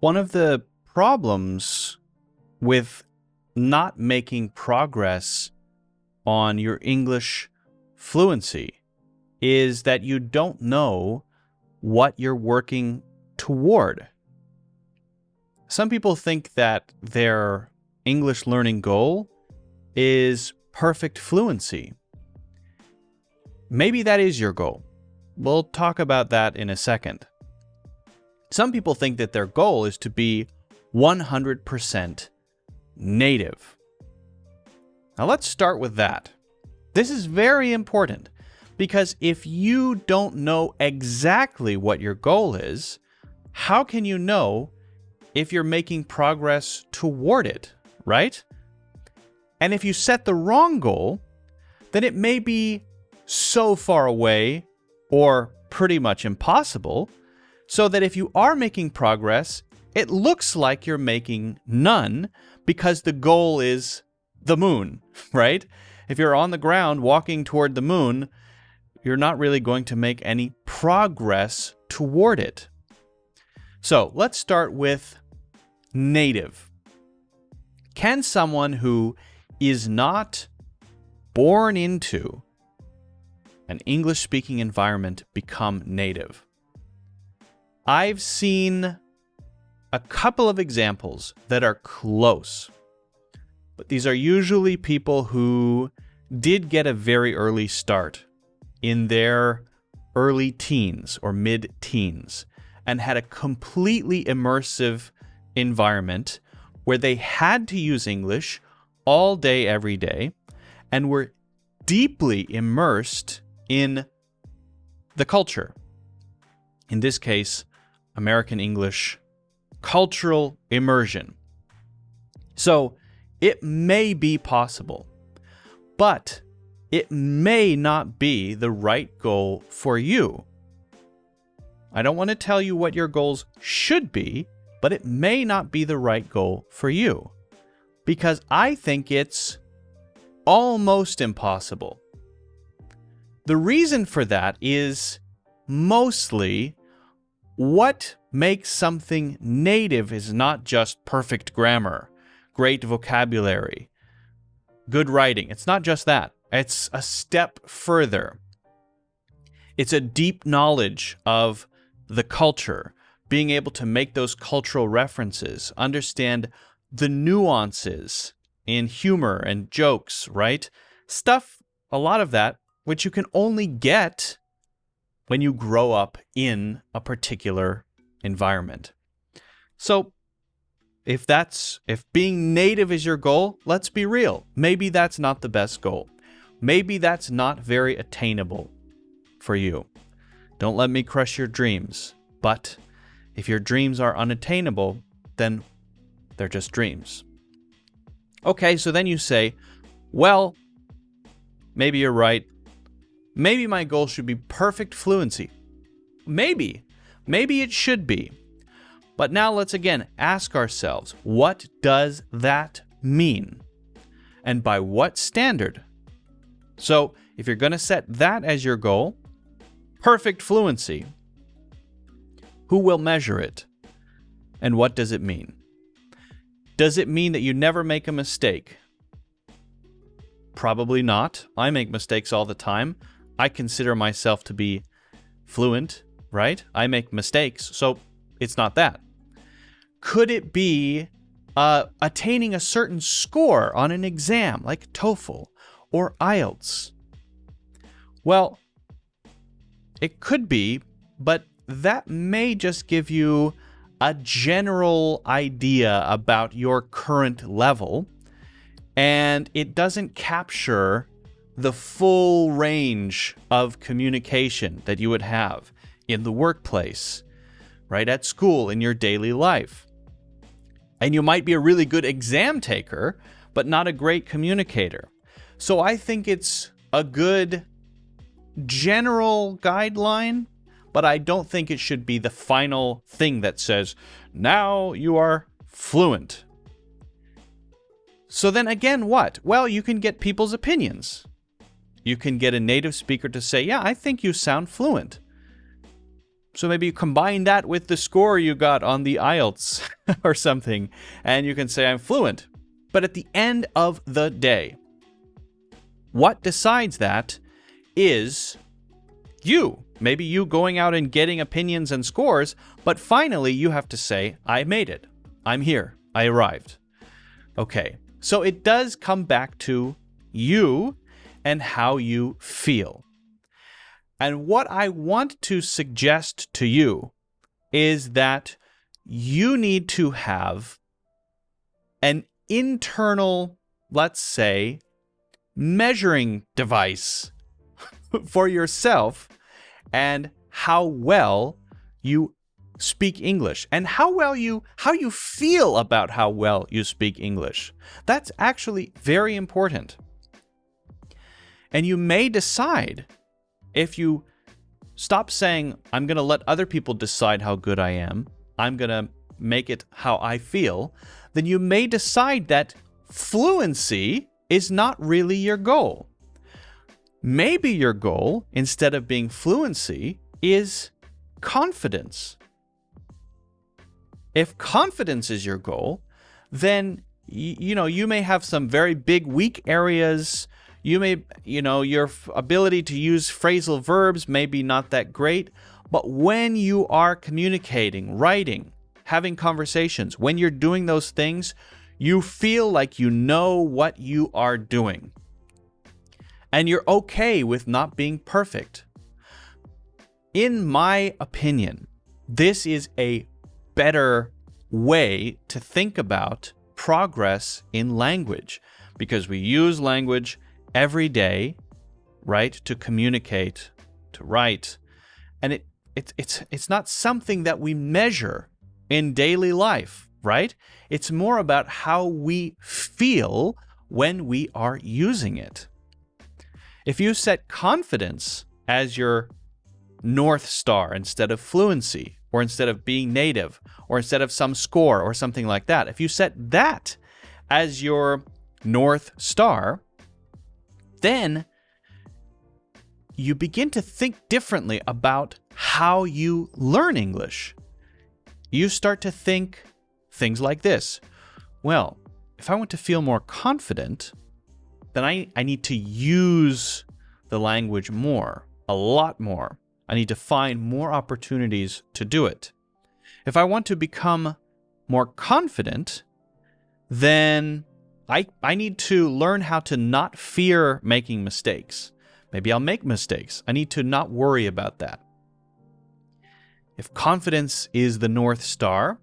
One of the problems with not making progress on your English fluency is that you don't know what you're working toward. Some people think that their English learning goal is perfect fluency. Maybe that is your goal. We'll talk about that in a second. Some people think that their goal is to be 100% native. Now let's start with that. This is very important because if you don't know exactly what your goal is, how can you know if you're making progress toward it, right? And if you set the wrong goal, then it may be so far away or pretty much impossible, so that if you are making progress, it looks like you're making none because the goal is the moon, right? If you're on the ground walking toward the moon, you're not really going to make any progress toward it. So let's start with native. Can someone who is not born into an English-speaking environment become native? I've seen a couple of examples that are close, but these are usually people who did get a very early start in their early teens or mid-teens and had a completely immersive environment where they had to use English all day, every day, and were deeply immersed in the culture. In this case, American English cultural immersion. So it may be possible, but it may not be the right goal for you. I don't want to tell you what your goals should be, but it may not be the right goal for you, because I think it's almost impossible. The reason for that is mostly what makes something native is not just perfect grammar, great vocabulary, good writing. It's not just that. It's a step further. It's a deep knowledge of the culture, being able to make those cultural references, understand the nuances in humor and jokes, right? Stuff, a lot of that, which you can only get when you grow up in a particular environment. So if being native is your goal, let's be real. Maybe that's not the best goal. Maybe that's not very attainable for you. Don't let me crush your dreams. But if your dreams are unattainable, then they're just dreams. Okay, so then you say, well, maybe you're right. Maybe my goal should be perfect fluency. Maybe it should be. But now let's again ask ourselves, what does that mean? And by what standard? So if you're going to set that as your goal, perfect fluency, who will measure it? And what does it mean? Does it mean that you never make a mistake? Probably not. I make mistakes all the time. I consider myself to be fluent, right? I make mistakes, so it's not that. Could it be attaining a certain score on an exam like TOEFL or IELTS? Well, it could be, but that may just give you a general idea about your current level, and it doesn't capture the full range of communication that you would have in the workplace, right at school, in your daily life. And you might be a really good exam taker, but not a great communicator. So I think it's a good general guideline, but I don't think it should be the final thing that says, now you are fluent. So then again, what? Well, you can get people's opinions. You can get a native speaker to say, yeah, I think you sound fluent. So maybe you combine that with the score you got on the IELTS or something, and you can say, I'm fluent. But at the end of the day, what decides that is you. Maybe you going out and getting opinions and scores, but finally you have to say, I made it. I'm here. I arrived. Okay, so it does come back to you and how you feel. And what I want to suggest to you is that you need to have an internal, let's say, measuring device for yourself and how well you speak English and how you feel about how well you speak English. That's actually very important. And you may decide, if you stop saying, I'm going to let other people decide how good I am, I'm going to make it how I feel, then you may decide that fluency is not really your goal. Maybe your goal, instead of being fluency, is confidence. If confidence is your goal, then you may have some very big weak areas. You may, your ability to use phrasal verbs may be not that great, but when you are communicating, writing, having conversations, when you're doing those things, you feel like you know what you are doing. And you're okay with not being perfect. In my opinion, this is a better way to think about progress in language, because we use language every day, right, to communicate, to write, and it's not something that we measure in daily life, right? It's more about how we feel when we are using it. If you set confidence as your North Star instead of fluency, or instead of being native, or instead of some score or something like that, if you set that as your North Star, then you begin to think differently about how you learn English. You start to think things like this. Well, if I want to feel more confident, then I need to use the language more, a lot more. I need to find more opportunities to do it. If I want to become more confident, then I need to learn how to not fear making mistakes. Maybe I'll make mistakes. I need to not worry about that. If confidence is the North Star,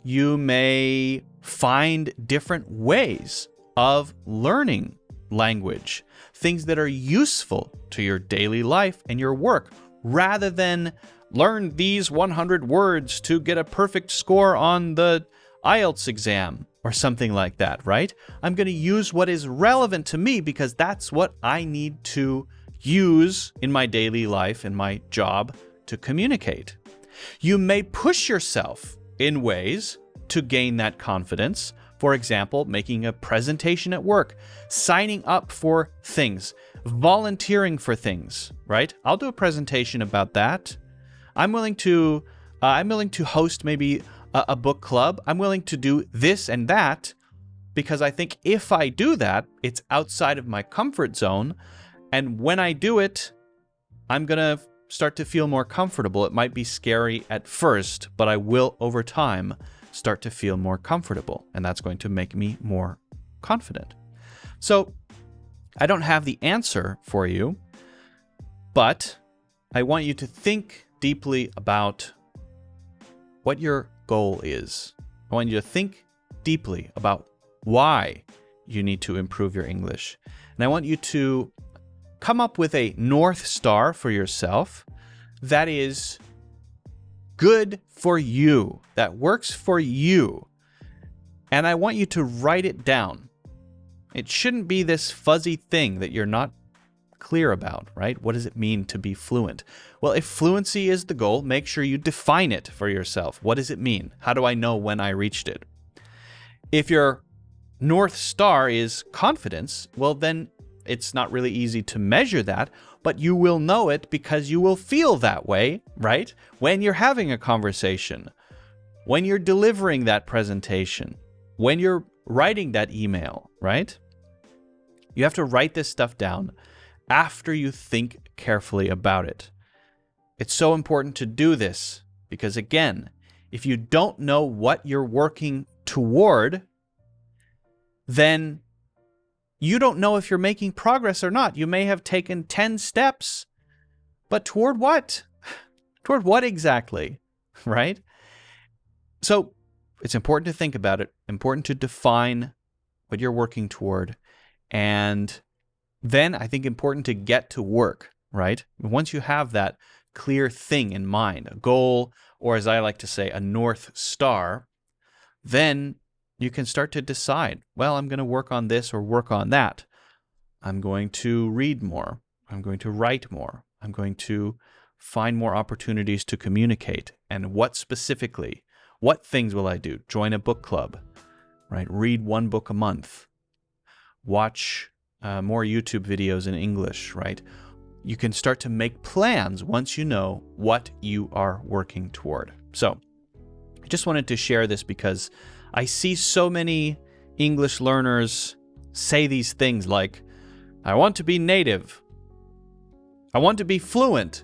you may find different ways of learning language, things that are useful to your daily life and your work, rather than learn these 100 words to get a perfect score on the IELTS exam or something like that, right? I'm going to use what is relevant to me because that's what I need to use in my daily life, in my job, to communicate. You may push yourself in ways to gain that confidence. For example, making a presentation at work, signing up for things, volunteering for things, right? I'll do a presentation about that. I'm willing to host maybe a book club. I'm willing to do this and that because I think if I do that, it's outside of my comfort zone. And when I do it, I'm going to start to feel more comfortable. It might be scary at first, but I will over time start to feel more comfortable. And that's going to make me more confident. So I don't have the answer for you, but I want you to think deeply about what your goal is. I want you to think deeply about why you need to improve your English. And I want you to come up with a North Star for yourself that is good for you, that works for you. And I want you to write it down. It shouldn't be this fuzzy thing that you're not clear about, right? What does it mean to be fluent? Well, if fluency is the goal, make sure you define it for yourself. What does it mean? How do I know when I reached it? If your North Star is confidence, well, then it's not really easy to measure that, but you will know it because you will feel that way, right? When you're having a conversation, when you're delivering that presentation, when you're writing that email, right? You have to write this stuff down after you think carefully about it. It's so important to do this because, again, if you don't know what you're working toward, then you don't know if you're making progress or not. You may have taken 10 steps, but toward what? Toward what exactly, right? So it's important to think about it, important to define what you're working toward, and then I think important to get to work, right? Once you have that clear thing in mind, a goal, or as I like to say, a North Star, then you can start to decide, well, I'm going to work on this or work on that. I'm going to read more. I'm going to write more. I'm going to find more opportunities to communicate. And what specifically? What things will I do? Join a book club, right? Read one book a month. Watch more YouTube videos in English, right? You can start to make plans once you know what you are working toward. So I just wanted to share this because I see so many English learners say these things like, I want to be native. I want to be fluent,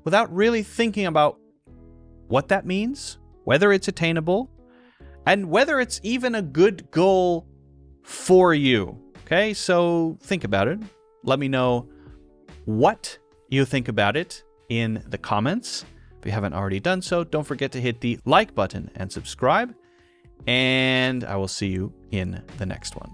without really thinking about what that means, whether it's attainable, and whether it's even a good goal for you. Okay, so think about it. Let me know what you think about it in the comments. If you haven't already done so, don't forget to hit the like button and subscribe. And I will see you in the next one.